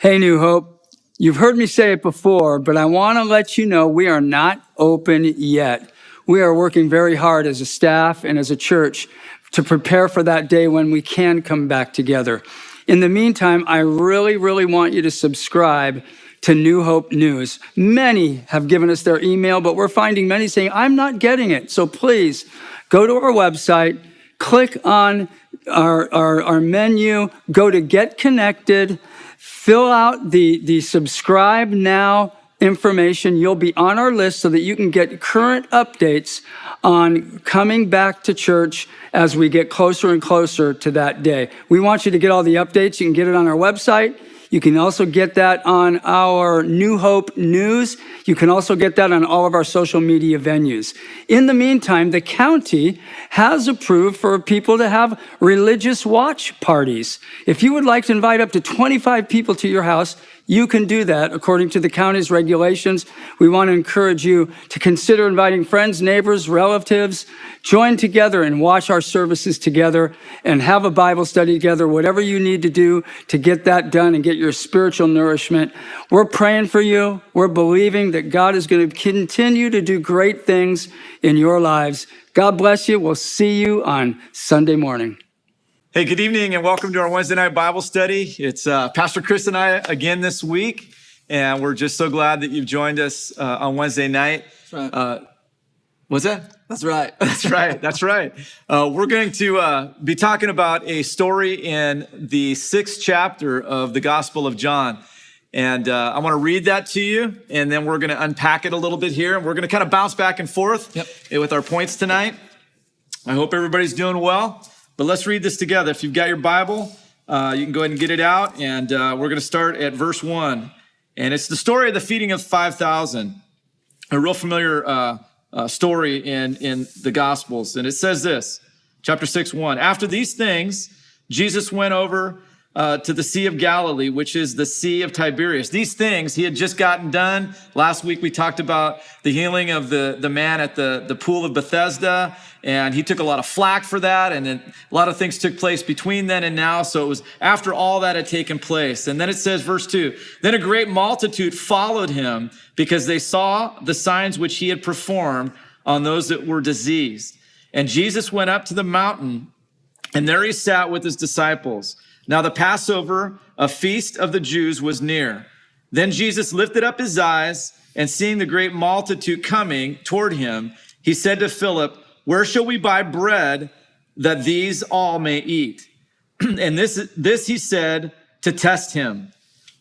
Hey, New Hope. You've heard me say it before, but I want to let you know we are not open yet. We are working very hard as a staff and as a church to prepare for that day when we can come back together. In the meantime, I really want you to subscribe to New Hope News. Many have given us their email, but we're finding many saying, I'm not getting it. So please go to our website, click on our menu, go to Get Connected, fill out the subscribe now information. You'll be on our list so that you can get current updates on coming back to church as we get closer and closer to that day. We want you to get all the updates. You can get it on our website. You can also get that on our New Hope News. You can also get that on all of our social media venues. In the meantime, the county has approved for people to have religious watch parties. If you would like to invite up to 25 people to your house, you can do that according to the county's regulations. We want to encourage you to consider inviting friends, neighbors, relatives, join together and watch our services together and have a Bible study together, whatever you need to do to get that done and get your spiritual nourishment. We're praying for you. We're believing that God is going to continue to do great things in your lives. God bless you. We'll see you on Sunday morning. Hey, good evening and welcome to our Wednesday night Bible study. It's Pastor Chris and I again this week, and we're just so glad that you've joined us on Wednesday night. That's right. What's that? That's right. That's right. We're going to be talking about a story in the 6th chapter of the Gospel of John. And I want to read that to you, and then we're going to unpack it a little bit here. And we're going to kind of bounce back and forth with our points tonight. I hope everybody's doing well. But let's read this together. If you've got your Bible, you can go ahead and get it out. And we're going to start at verse 1. And it's the story of the feeding of 5,000, a real familiar story in the Gospels. And it says this, chapter 6:1. After these things, Jesus went over to the Sea of Galilee, which is the Sea of Tiberias. These things he had just gotten done. Last week we talked about the healing of the man at the pool of Bethesda, and he took a lot of flack for that, and then a lot of things took place between then and now, so it was after all that had taken place. And then it says, verse 2, then a great multitude followed him because they saw the signs which he had performed on those that were diseased. And Jesus went up to the mountain, and there he sat with his disciples. Now the Passover, a feast of the Jews, was near. Then Jesus lifted up his eyes, and seeing the great multitude coming toward him, he said to Philip, where shall we buy bread that these all may eat? And this he said to test him,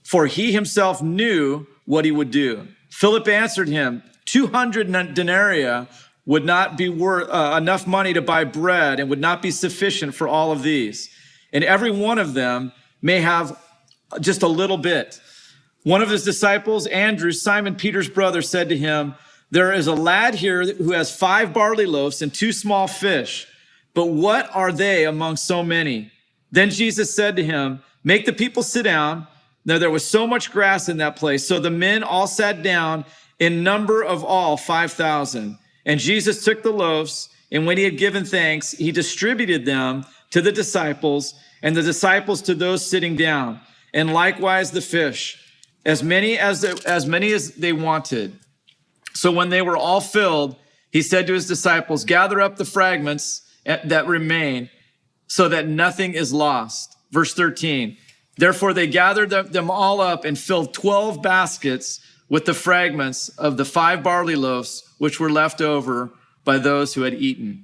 for he himself knew what he would do. Philip answered him, 200 denarii would not be worth enough money to buy bread and would not be sufficient for all of these. And every one of them may have just a little bit. One of his disciples, Andrew, Simon Peter's brother, said to him, there is a lad here who has 5 barley loaves and 2 small fish, but what are they among so many? Then Jesus said to him, make the people sit down. Now there was so much grass in that place, so the men all sat down, in number of all 5,000. And Jesus took the loaves, and when he had given thanks, he distributed them to the disciples, and the disciples to those sitting down, and likewise the fish, as many as they wanted. So when they were all filled, he said to his disciples, gather up the fragments that remain, so that nothing is lost. Verse 13, therefore they gathered them all up and filled 12 baskets with the fragments of the 5 barley loaves, which were left over by those who had eaten.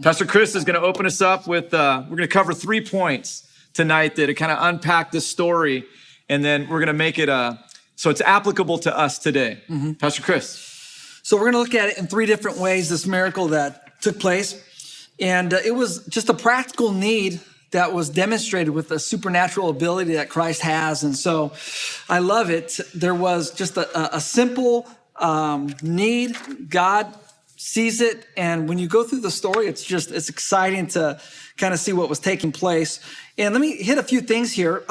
Pastor Chris is going to open us up with, we're going to cover 3 points tonight that kind of unpack this story, and then we're going to make it so it's applicable to us today. Mm-hmm. Pastor Chris. So we're going to look at it in 3 different ways, this miracle that took place. And it was just a practical need that was demonstrated with the supernatural ability that Christ has. And so I love it. There was just a simple need. God sees it. And when you go through the story, it's exciting to kind of see what was taking place. And let me hit a few things here.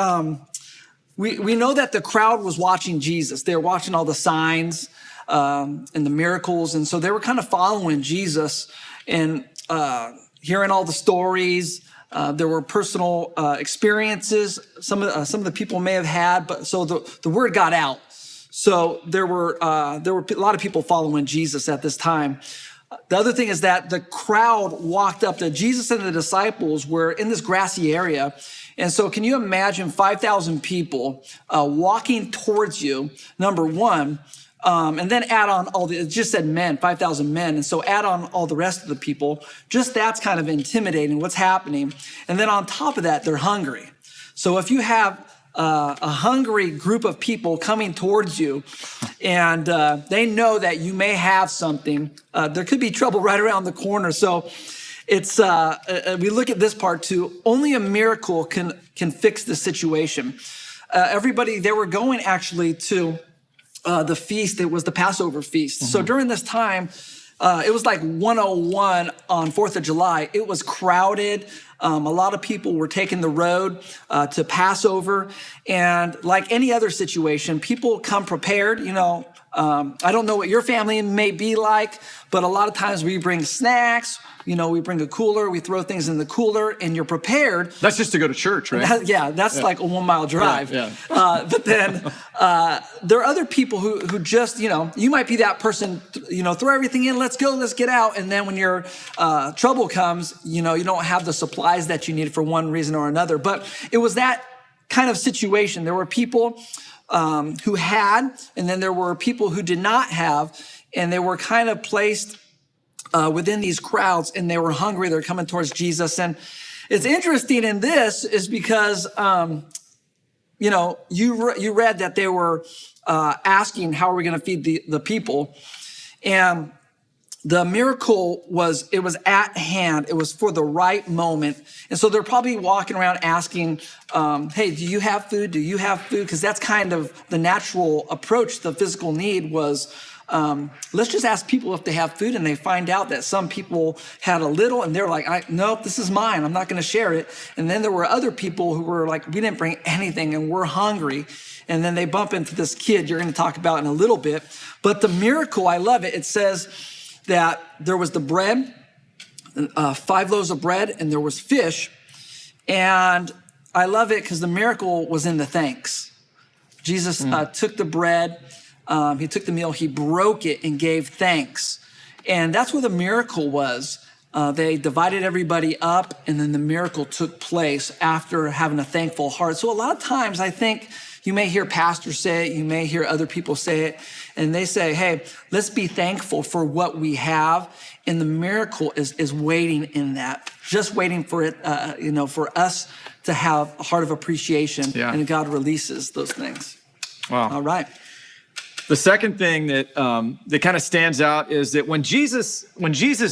We know that the crowd was watching Jesus. They were watching all the signs and the miracles. And so they were kind of following Jesus and hearing all the stories, There were personal experiences some of the people may have had, but so the word got out. So there were a lot of people following Jesus at this time. The other thing is that the crowd walked up to Jesus, and the disciples were in this grassy area. And so can you imagine 5,000 people walking towards you, number one, and then add on it just said men, 5,000 men. And so add on all the rest of the people. Just that's kind of intimidating what's happening. And then on top of that, they're hungry. So if you have a hungry group of people coming towards you, and they know that you may have something, there could be trouble right around the corner. So it's we look at this part too. Only a miracle can fix the situation. Everybody, they were going actually to the feast. It was the Passover feast. So during this time, it was like 101 on 4th of July. It was crowded. A lot of people were taking the road to Passover. And like any other situation, people come prepared. I don't know what your family may be like, but a lot of times we bring snacks. We bring a cooler, we throw things in the cooler, and you're prepared. That's just to go to church, right? That's like a 1 mile drive. Yeah. But then there are other people who just, you might be that person, throw everything in, let's go, let's get out. And then when your trouble comes, you don't have the supplies that you need for one reason or another. But it was that kind of situation. There were people who had, and then there were people who did not have, and they were kind of placed within these crowds, and they were hungry. They're coming towards Jesus. And it's interesting in this is because, you read that they were asking, how are we going to feed the people? And the miracle was at hand. It was for the right moment. And so they're probably walking around asking, hey, do you have food? Do you have food? Because that's kind of the natural approach. The physical need was, let's just ask people if they have food, and they find out that some people had a little, and they're like, nope, this is mine. I'm not going to share it. And then there were other people who were like, we didn't bring anything, and we're hungry. And then they bump into this kid you're going to talk about in a little bit. But the miracle, I love it. It says that there was the bread, 5 loaves of bread, and there was fish. And I love it because the miracle was in the thanks. Jesus took the bread. He took the meal, he broke it and gave thanks. And that's where the miracle was. They divided everybody up, and then the miracle took place after having a thankful heart. So a lot of times I think you may hear pastors say it, you may hear other people say it, and they say, hey, let's be thankful for what we have. And the miracle is waiting in that, just waiting for it, for us to have a heart of appreciation. Yeah. And God releases those things. Wow. All right. The second thing that kind of stands out is that when Jesus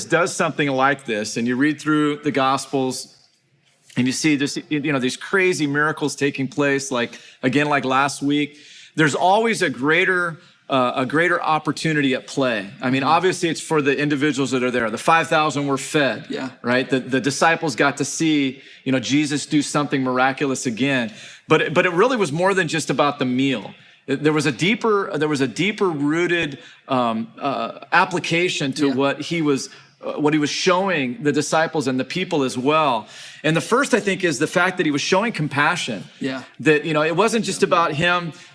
does something like this, and you read through the Gospels, and you see just these crazy miracles taking place, like last week, there's always a greater opportunity at play. I mean, obviously, it's for the individuals that are there. The 5,000 were fed. Yeah. Right. The disciples got to see Jesus do something miraculous again, but it really was more than just about the meal. There was a deeper rooted application to what he was showing the disciples and the people as well. And the first, I think, is the fact that he was showing compassion. Yeah. That it wasn't just about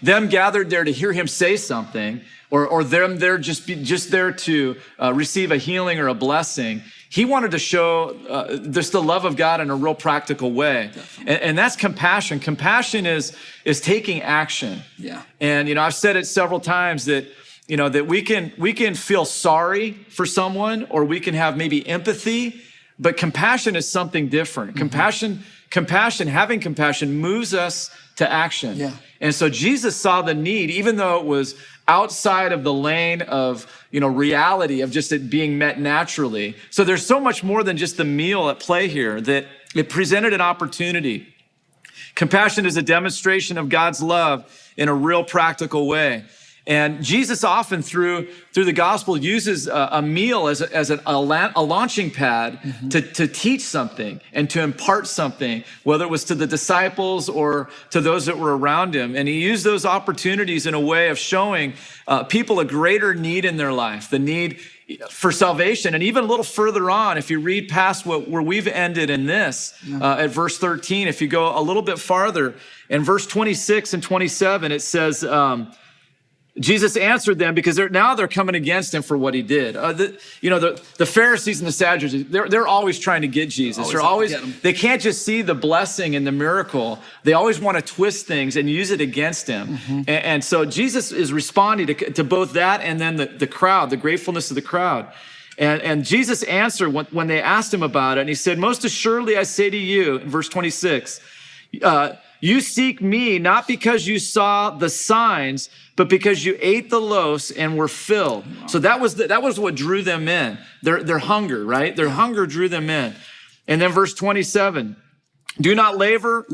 them gathered there to hear him say something, or them there just there to receive a healing or a blessing. He wanted to show just the love of God in a real practical way. And that's compassion. Compassion is taking action. Yeah. And, I've said it several times that, that we can feel sorry for someone, or we can have maybe empathy, but compassion is something different. Mm-hmm. Having compassion moves us to action. Yeah. And so Jesus saw the need, even though it was outside of the lane of, reality of just it being met naturally. So there's so much more than just the meal at play here, that it presented an opportunity. Compassion is a demonstration of God's love in a real practical way. And Jesus often through the gospel uses a meal as a launching pad to teach something and to impart something, whether it was to the disciples or to those that were around him. And he used those opportunities in a way of showing people a greater need in their life, the need for salvation. And even a little further on, if you read past where we've ended in this, at verse 13, if you go a little bit farther, in verse 26 and 27, it says, Jesus answered them because they're coming against him for what he did. The Pharisees and the Sadducees, they're always trying to get Jesus. They can't just see the blessing and the miracle. They always want to twist things and use it against him. And so Jesus is responding to both that and then the crowd, the gratefulness of the crowd. And Jesus answered when they asked him about it, and he said, "Most assuredly I say to you," in verse 26, "you seek me not because you saw the signs, but because you ate the loaves and were filled." So that was what drew them in. Their hunger, right? Their hunger drew them in. And then verse 27, do not labor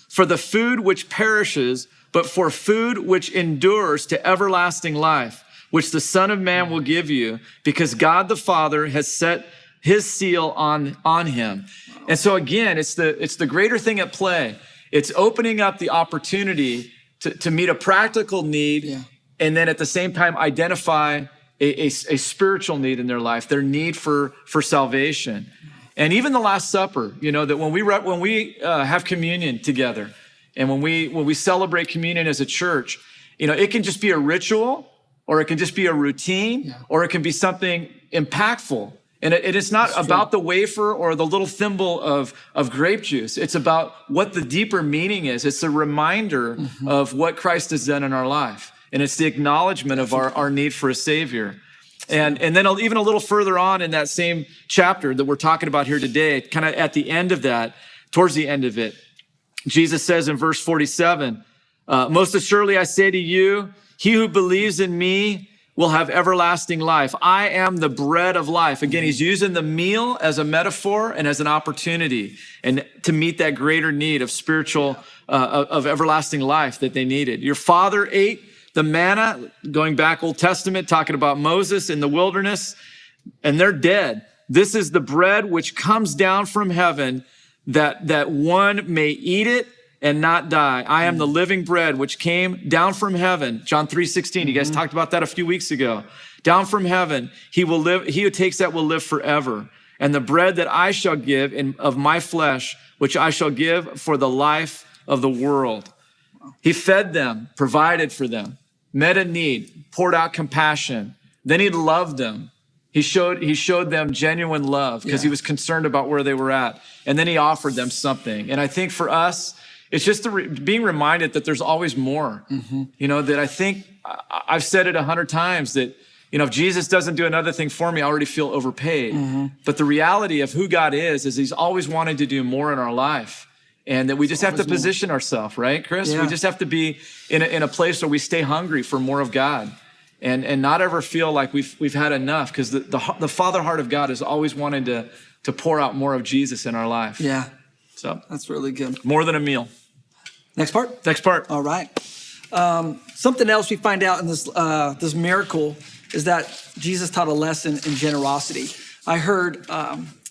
for the food which perishes, but for food which endures to everlasting life, which the Son of Man will give you, because God the Father has set his seal on him. And so again, it's the greater thing at play. It's opening up the opportunity to meet a practical need, and then at the same time identify a spiritual need in their life, their need for salvation. And even the Last Supper, that when we have communion together, and when we celebrate communion as a church, it can just be a ritual, or it can just be a routine, or it can be something impactful. And it is not about the wafer or the little thimble of grape juice. It's about what the deeper meaning is. It's a reminder of what Christ has done in our life. And it's the acknowledgement of our need for a Savior. And then even a little further on in that same chapter that we're talking about here today, kind of at the end of that, towards the end of it, Jesus says in verse 47, "Most assuredly I say to you, he who believes in me will have everlasting life. I am the bread of life." Again, he's using the meal as a metaphor and as an opportunity and to meet that greater need of spiritual, of everlasting life that they needed. Your father ate the manna, going back Old Testament, talking about Moses in the wilderness, and they're dead. This is the bread which comes down from heaven, that one may eat it and not die. I am the living bread which came down from heaven. John 3:16. You guys talked about that a few weeks ago. Down from heaven, he will live. He who takes that will live forever. And the bread that I shall give of my flesh, which I shall give for the life of the world. He fed them, provided for them, met a need, poured out compassion. Then he loved them. He showed them genuine love because he was concerned about where they were at. And then he offered them something. And I think for us, it's just being reminded that there's always more. That I think I've said it 100 times that, if Jesus doesn't do another thing for me, I already feel overpaid. But the reality of who God is he's always wanting to do more in our life. And that we just have to position ourselves, right, Chris? We just have to be in a place where we stay hungry for more of God and not ever feel like we've had enough, because the Father heart of God is always wanting to pour out more of Jesus in our life. Yeah. So that's really good. More than a meal. Next part. All right. Something else we find out in this miracle is that Jesus taught a lesson in generosity. I heard,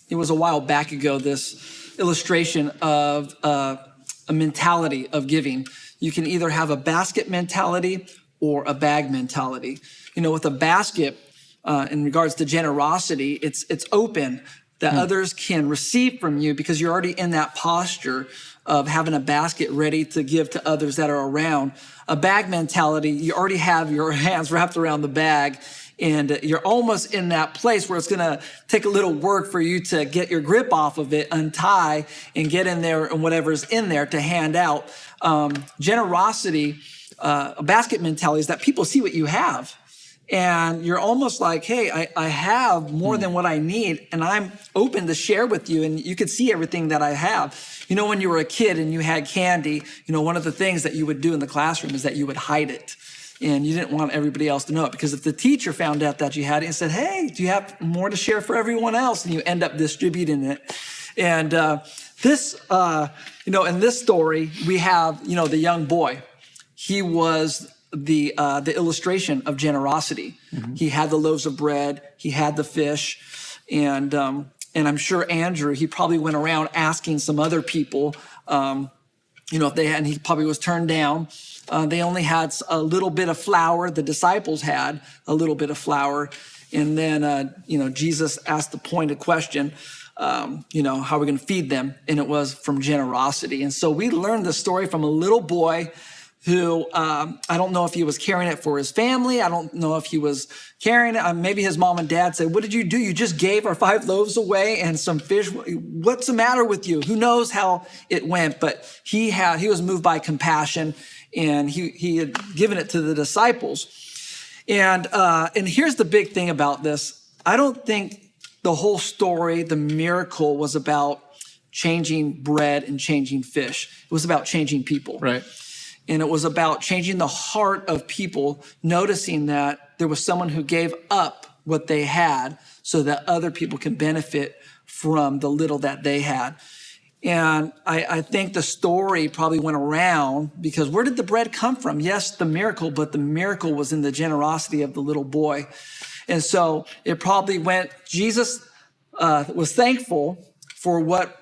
it was a while back ago, this illustration of a mentality of giving. You can either have a basket mentality or a bag mentality. With a basket, in regards to generosity, it's open, that others can receive from you because you're already in that posture of having a basket ready to give to others that are around. A bag mentality, you already have your hands wrapped around the bag, and you're almost in that place where it's gonna take a little work for you to get your grip off of it, untie, and get in there and whatever's in there to hand out. Generosity, a basket mentality is that people see what you have. And you're almost like, hey, I have more than what I need, and I'm open to share with you, and you can see everything that I have. When you were a kid and you had candy, one of the things that you would do in the classroom is that you would hide it. And you didn't want everybody else to know it, because if the teacher found out that you had it and said, hey, do you have more to share for everyone else? And you end up distributing it. And in this story, we have, the young boy. He was the illustration of generosity. He had the loaves of bread, he had the fish, and I'm sure Andrew, he probably went around asking some other people, if they had, and he probably was turned down. They only had a little bit of flour. The disciples had a little bit of flour. And then, Jesus asked the pointed question, how are we going to feed them? And it was from generosity. And so we learned the story from a little boy who, I don't know if he was carrying it for his family. I don't know if he was carrying it. Maybe his mom and dad said, "What did you do? You just gave our 5 loaves away and some fish. What's the matter with you?" Who knows how it went, but he was moved by compassion, and he had given it to the disciples. And here's the big thing about this. I don't think the whole story, the miracle, was about changing bread and changing fish. It was about changing people. Right. And it was about changing the heart of people, noticing that there was someone who gave up what they had so that other people can benefit from the little that they had. And I think the story probably went around because where did the bread come from? Yes, the miracle, but the miracle was in the generosity of the little boy. And so it probably went, Jesus was thankful for what,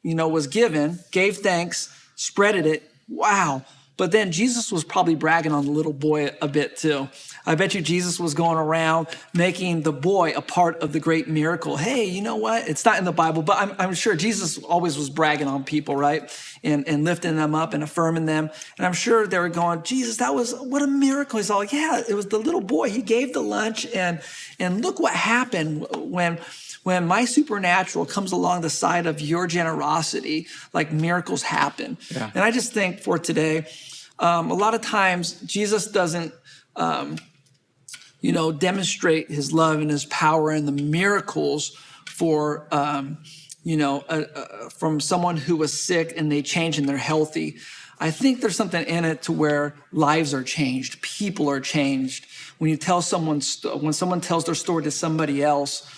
was given, gave thanks, spreaded it. Wow. But then Jesus was probably bragging on the little boy a bit too. I bet you Jesus was going around making the boy a part of the great miracle. Hey, you know what? It's not in the Bible, but I'm sure Jesus always was bragging on people, right? And lifting them up and affirming them. And I'm sure they were going, Jesus, what a miracle. He's all, yeah, it was the little boy. He gave the lunch, and look what happened when my supernatural comes along the side of your generosity, like miracles happen. Yeah. And I just think for today, a lot of times Jesus doesn't, demonstrate his love and his power and the miracles for, from someone who was sick and they change and they're healthy. I think there's something in it to where lives are changed, people are changed. When someone tells their story to somebody else,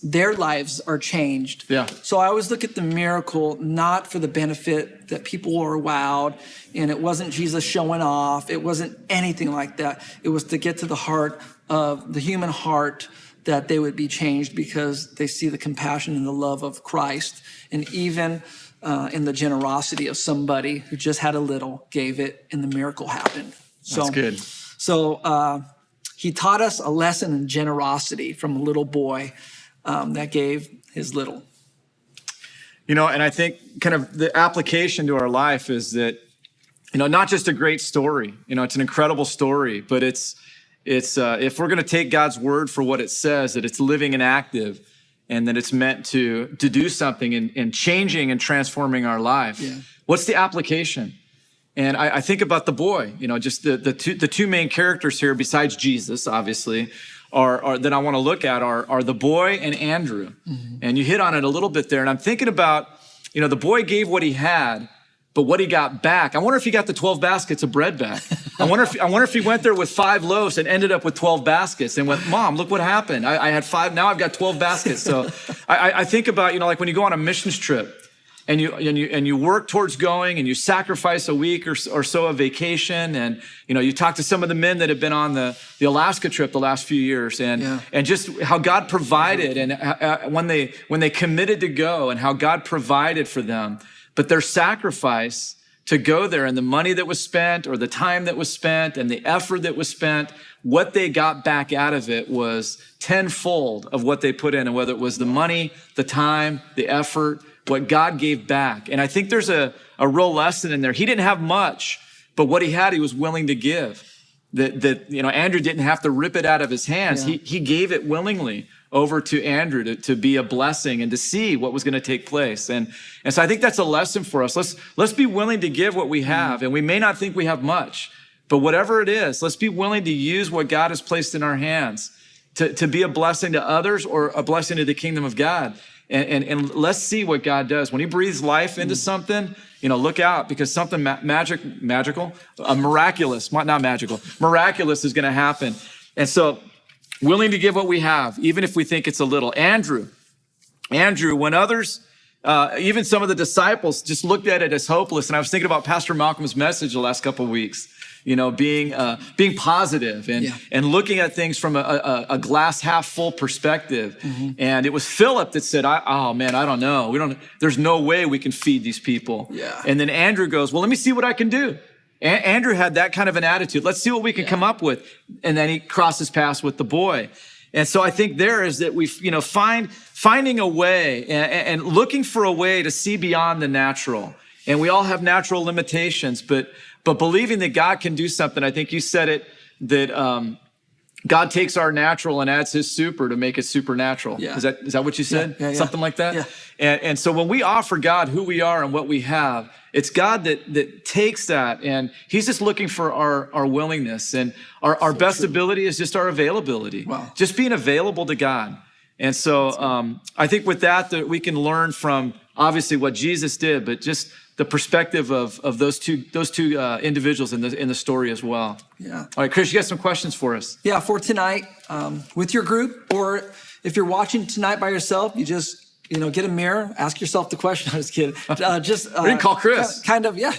their lives are changed. Yeah. So I always look at the miracle not for the benefit that people were wowed, and it wasn't Jesus showing off. It wasn't anything like that. It was to get to the heart of the human heart, that they would be changed because they see the compassion and the love of Christ, and even in the generosity of somebody who just had a little, gave it, and the miracle happened. That's good. So he taught us a lesson in generosity from a little boy that gave his little. And I think kind of the application to our life is that, not just a great story, it's an incredible story, but it's if we're going to take God's word for what it says, that it's living and active, and that it's meant to do something in changing and transforming our life. Yeah. What's the application? And I think about the boy, just the two main characters here, besides Jesus, obviously, are that I want to look at are the boy and Andrew. Mm-hmm. And you hit on it a little bit there. And I'm thinking about, the boy gave what he had, but what he got back. I wonder if he got the 12 baskets of bread back. I wonder if he went there with 5 loaves and ended up with 12 baskets and went, Mom, look what happened. I had 5, now I've got 12 baskets. So I think about, like when you go on a missions trip, and you work towards going, and you sacrifice a week or so of vacation, and you talk to some of the men that have been on the Alaska trip the last few years, and just how God provided, and when they committed to go, and how God provided for them, but their sacrifice to go there, and the money that was spent, or the time that was spent, and the effort that was spent, what they got back out of it was tenfold of what they put in, and whether it was the money, the time, the effort, what God gave back. And I think there's a real lesson in there. He didn't have much, but what he had, he was willing to give. That Andrew didn't have to rip it out of his hands. Yeah. He gave it willingly over to Andrew to be a blessing and to see what was going to take place. And so I think that's a lesson for us. Let's be willing to give what we have. And we may not think we have much, but whatever it is, let's be willing to use what God has placed in our hands to be a blessing to others, or a blessing to the kingdom of God. And let's see what God does. When he breathes life into something, look out, because something miraculous is going to happen. And so willing to give what we have, even if we think it's a little. Andrew, when others, even some of the disciples just looked at it as hopeless. And I was thinking about Pastor Malcolm's message the last couple of weeks. being positive and looking at things from a glass half full perspective. And it was Philip that said, "Oh man, I don't know. There's no way we can feed these people." Yeah. And then Andrew goes, "Well, let me see what I can do." Andrew had that kind of an attitude. Let's see what we can come up with. And then he crosses paths with the boy. And so I think there is that we, finding a way and looking for a way to see beyond the natural. And we all have natural limitations, but believing that God can do something. I think you said it, that God takes our natural and adds his super to make it supernatural. Yeah. Is that what you said? Yeah. Something like that? Yeah. And so when we offer God who we are and what we have, it's God that takes that, and he's just looking for our willingness. And our best ability is just our availability. Wow. Just being available to God. And so I think with that we can learn from obviously what Jesus did, but just the perspective of those two individuals in the story as well. Yeah. All right, Chris, you got some questions for us? Yeah, for tonight, with your group, or if you're watching tonight by yourself, you just get a mirror, ask yourself the question. I'm just kidding. We didn't call Chris. Kind of, yeah.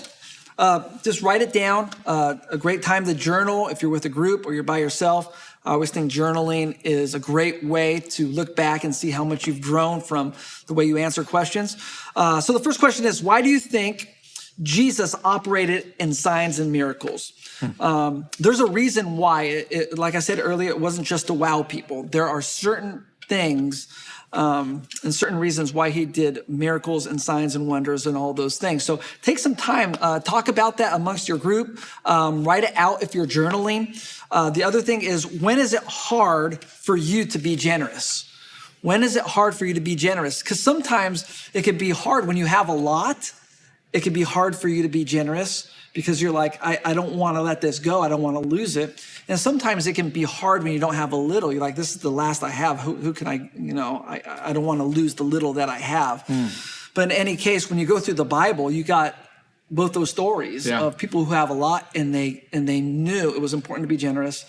Just write it down. A great time to journal if you're with a group or you're by yourself. I always think journaling is a great way to look back and see how much you've grown from the way you answer questions. So the first question is, why do you think Jesus operated in signs and miracles? There's a reason why. Like I said earlier, it wasn't just to wow people. There are certain things and certain reasons why he did miracles and signs and wonders and all those things. So take some time, talk about that amongst your group, write it out if you're journaling. The other thing is, when is it hard for you to be generous? When is it hard for you to be generous? Because sometimes it can be hard when you have a lot. It can be hard for you to be generous because you're like, I don't want to let this go. I don't want to lose it. And sometimes it can be hard when you don't have a little. You're like, this is the last I have. Who can I don't want to lose the little that I have. But in any case, when you go through the Bible, you got both those stories of people who have a lot and they knew it was important to be generous.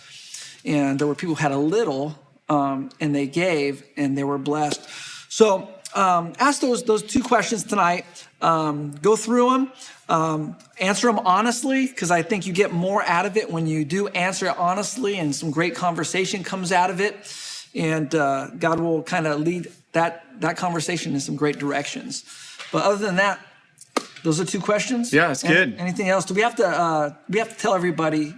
And there were people who had a little and they gave and they were blessed. So ask those two questions tonight. Go through them, answer them honestly, because I think you get more out of it when you do answer it honestly, and some great conversation comes out of it. And God will kind of lead that conversation in some great directions. But other than that, those are two questions. Yeah, it's good. Anything else? Do we have to tell everybody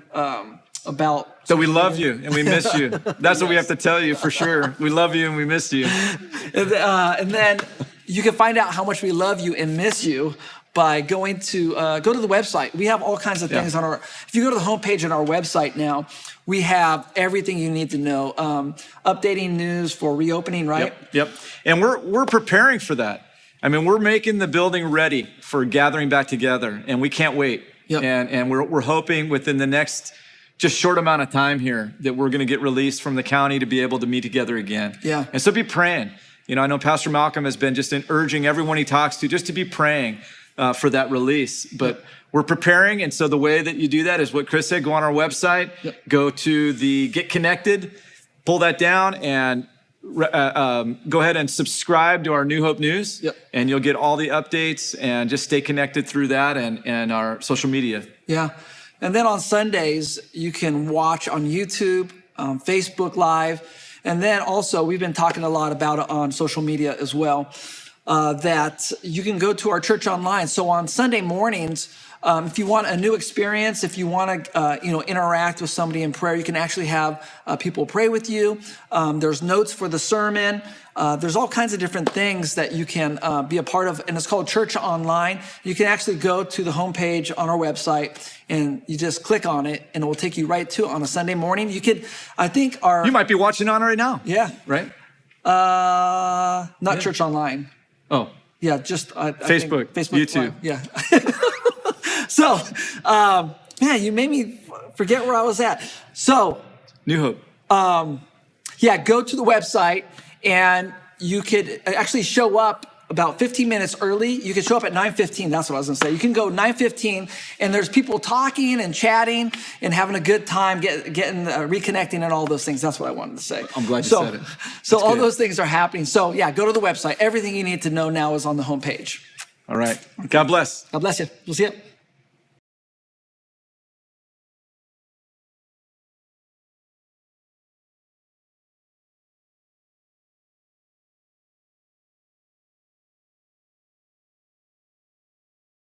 about? So we love you and we miss you. That's what we have to tell you for sure. We love you and we miss you. And then you can find out how much we love you and miss you by going to go to the website. We have all kinds of things on our. If you go to the homepage on our website now, we have everything you need to know. Updating news for reopening, right? Yep. And we're preparing for that. I mean, we're making the building ready for gathering back together, and we can't wait. Yep. And we're hoping within the next just short amount of time here that we're going to get released from the county to be able to meet together again. Yeah. And so be praying. I know Pastor Malcolm has been just urging everyone he talks to just to be praying for that release. But we're preparing, and so the way that you do that is what Chris said. Go on our website, go to the Get Connected, pull that down, and go ahead and subscribe to our New Hope News, and you'll get all the updates and just stay connected through that and our social media. Yeah. And then on Sundays, you can watch on YouTube, Facebook Live. And then also, we've been talking a lot about it on social media as well, that you can go to our church online. So on Sunday mornings, if you want a new experience, if you want to, interact with somebody in prayer, you can actually have people pray with you. There's notes for the sermon. There's all kinds of different things that you can be a part of, and it's called Church Online. You can actually go to the homepage on our website, and you just click on it, and it will take you right to it on a Sunday morning. You could, I think, You might be watching on right now. Yeah. Right? Not Church Online. Oh. Yeah, just Facebook, YouTube. Live. Yeah. So, man, you made me forget where I was at. So, New Hope. Go to the website, and you could actually show up about 15 minutes early. You can show up at 9:15. That's what I was going to say. You can go 9:15, and there's people talking and chatting and having a good time, getting reconnecting and all those things. That's what I wanted to say. I'm glad you said it. So all those things are happening. So, go to the website. Everything you need to know now is on the homepage. All right. God bless. God bless you. We'll see you.